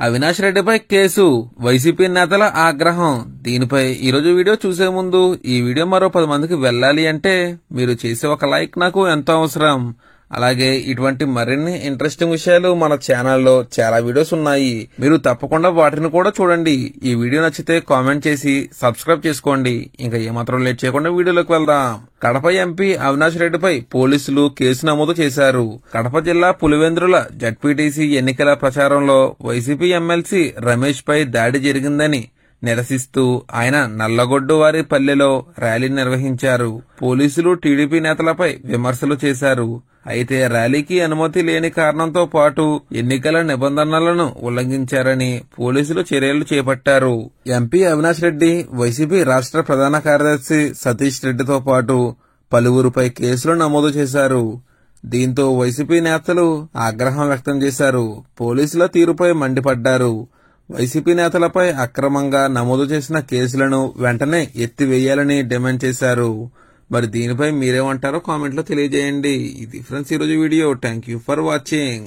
అవినాష్ రెడ్డిపై case, YCP నేతల ఆగ్రహం. దీనిపై ఈరోజు వీడియో చూసే ముందు ఈ వీడియో మరో 10 మందికి వెళ్ళాలి అంటే మీరు చేసే ఒక లైక్ నాకు ఎంతో అవసరం. అలాగే ఇటువంటి మరిన్ని ఇంట్రెస్టింగ్ విషయాలు మన ఛానల్లో చాలా వీడియోస్ ఉన్నాయి, మీరు తప్పకుండా వాటిని కూడా చూడండి. ఈ వీడియో నచ్చితే కామెంట్ చేసి సబ్స్క్రైబ్ చేసుకోండి. ఇంకా ఏమాత్రం లేట్ చేయకుండా వీడియోలోకి వెళ్దాం. కడప ఎంపీ అవినాష్ రెడ్డిపై పోలీసులు కేసు నమోదు చేశారు. కడప జిల్లా పులివెందుల జడ్పీటీసీ ఎన్నికల ప్రచారంలో వైసీపీ ఎమ్మెల్సీ రమేష్ పై దాడి జరిగిందని నిరసిస్తూ ఆయన నల్లగొడ్డు వారి పల్లెలో ర్యాలీ నిర్వహించారు. పోలీసులు టీడీపీ నేతలపై విమర్శలు చేశారు. అయితే ర్యాలీకి అనుమతి లేని కారణంతో పాటు ఎన్నికల నిబంధనలను ఉల్లంఘించారని పోలీసులు చర్యలు చేపట్టారు. ఎంపీ అవినాష్ రెడ్డి, వైసీపీ రాష్ట్ర ప్రధాన కార్యదర్శి సతీష్ రెడ్డితో పాటు పలువురుపై కేసులు నమోదు చేశారు. దీంతో వైసీపీ నేతలు ఆగ్రహం వ్యక్తం చేశారు. పోలీసుల తీరుపై మండిపడ్డారు. వైసీపీ నేతలపై అక్రమంగా నమోదు చేసిన కేసులను వెంటనే ఎత్తివేయాలని డిమాండ్ చేశారు. మరి దీనిపై మీరేమంటారో కామెంట్లో తెలియజేయండి. ఇది ఫ్రెండ్స్ ఈరోజు video. Thank you for watching.